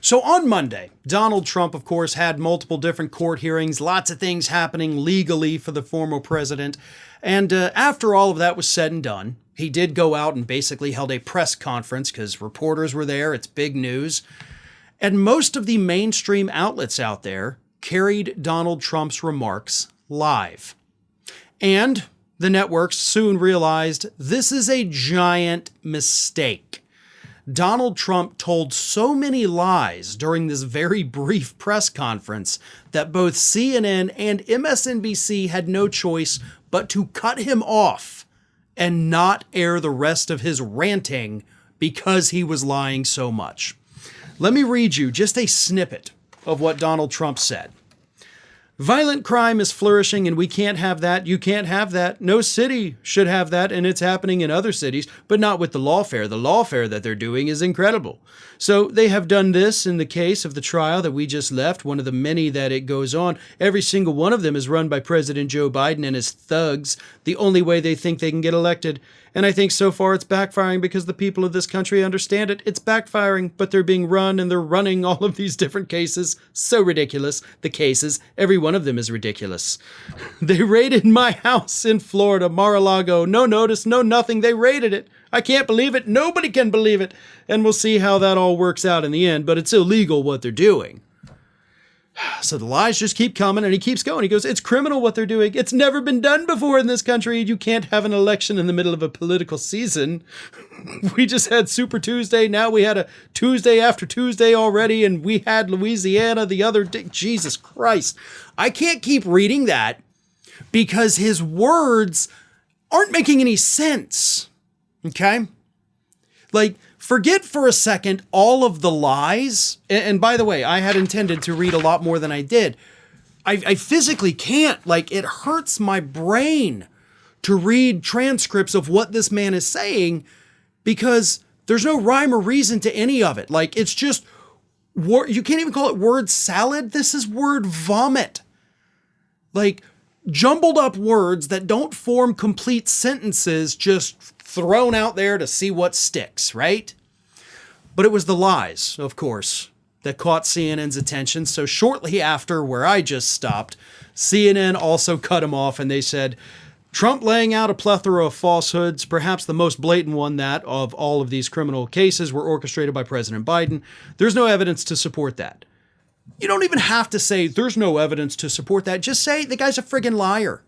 So on Monday, Donald Trump, of course, had multiple different court hearings, lots of things happening legally for the former president. And after all of that was said and done, he did go out and basically held a press conference because reporters were there. It's big news. And most of the mainstream outlets out there carried Donald Trump's remarks live. And the networks soon realized this is a giant mistake. Donald Trump told so many lies during this very brief press conference that both CNN and MSNBC had no choice but to cut him off and not air the rest of his ranting because he was lying so much. Let me read you just a snippet of what Donald Trump said. Violent crime is flourishing and we can't have that. You can't have that. No city should have that, and it's happening in other cities, but not with the lawfare. The lawfare that they're doing is incredible. So they have done this in the case of the trial that we just left, one of the many that it goes on. Every single one of them is run by President Joe Biden and his thugs, the only way they think they can get elected. And I think so far it's backfiring because the people of this country understand it. It's backfiring, but they're being run and they're running all of these different cases. So ridiculous. The cases, every one of them is ridiculous. They raided my house in Florida, Mar-a-Lago. No notice, no nothing. They raided it. I can't believe it. Nobody can believe it. And we'll see how that all works out in the end, but it's illegal what they're doing. So the lies just keep coming, and he keeps going. He goes, it's criminal what they're doing. It's never been done before in this country. You can't have an election in the middle of a political season. We just had Super Tuesday. Now we had a Tuesday after Tuesday already, and we had Louisiana the other day. Jesus Christ. I can't keep reading that because his words aren't making any sense. Okay? Like, forget for a second all of the lies. And by the way, I had intended to read a lot more than I did. I physically can't. Like, it hurts my brain to read transcripts of what this man is saying because there's no rhyme or reason to any of it. Like, it's just, you can't even call it word salad. This is word vomit. Like, jumbled up words that don't form complete sentences just thrown out there to see what sticks, right? But it was the lies, of course, that caught CNN's attention. So shortly after where I just stopped, CNN also cut him off and they said, Trump laying out a plethora of falsehoods, perhaps the most blatant one that of all of these criminal cases were orchestrated by President Biden. There's no evidence to support that. You don't even have to say there's no evidence to support that. Just say the guy's a friggin' liar.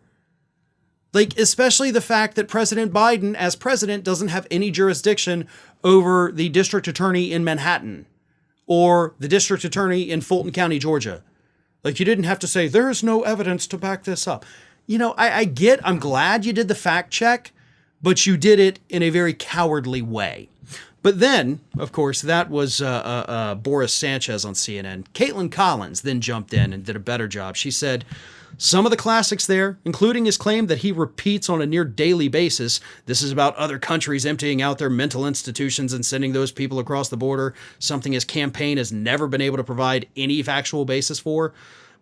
Like, especially the fact that President Biden, as president, doesn't have any jurisdiction over the district attorney in Manhattan or the district attorney in Fulton County, Georgia. Like, you didn't have to say, there's no evidence to back this up. You know, I'm glad you did the fact check, but you did it in a very cowardly way. But then, of course, that was Boris Sanchez on CNN. Caitlin Collins then jumped in and did a better job. She said, some of the classics there, including his claim that he repeats on a near daily basis, this is about other countries emptying out their mental institutions and sending those people across the border, something his campaign has never been able to provide any factual basis for.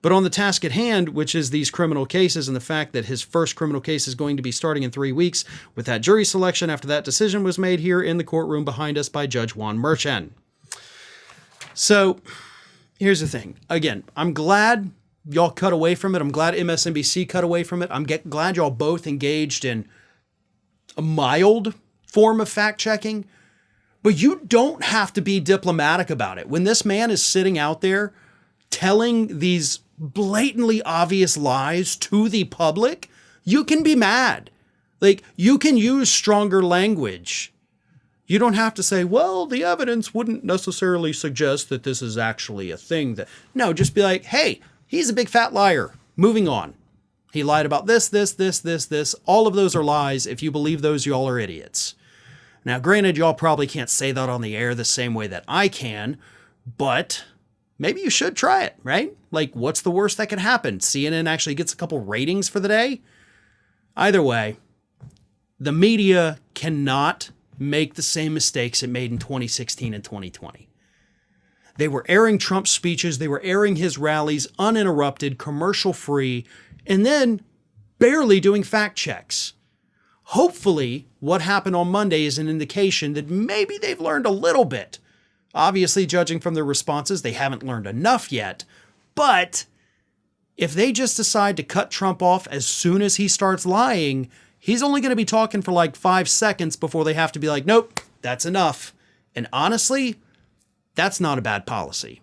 But on the task at hand, which is these criminal cases and the fact that his first criminal case is going to be starting in 3 weeks with that jury selection after that decision was made here in the courtroom behind us by Judge Juan Merchan. So here's the thing. Again, I'm glad y'all cut away from it. I'm glad MSNBC cut away from it. I'm glad y'all both engaged in a mild form of fact-checking. But you don't have to be diplomatic about it. When this man is sitting out there telling these blatantly obvious lies to the public, you can be mad. Like, you can use stronger language. You don't have to say, well, the evidence wouldn't necessarily suggest that this is actually a thing. No, just be like, hey, he's a big fat liar. Moving on. He lied about this. All of those are lies. If you believe those, y'all are idiots. Now, granted, y'all probably can't say that on the air the same way that I can, but maybe you should try it, right? Like, what's the worst that can happen? CNN actually gets a couple ratings for the day? Either way, the media cannot make the same mistakes it made in 2016 and 2020. They were airing Trump's speeches, they were airing his rallies uninterrupted, commercial-free, and then barely doing fact checks. Hopefully, what happened on Monday is an indication that maybe they've learned a little bit Obviously, judging from their responses, they haven't learned enough yet. But if they just decide to cut Trump off as soon as he starts lying, he's only going to be talking for like 5 seconds before they have to be like, nope, that's enough. And honestly, that's not a bad policy.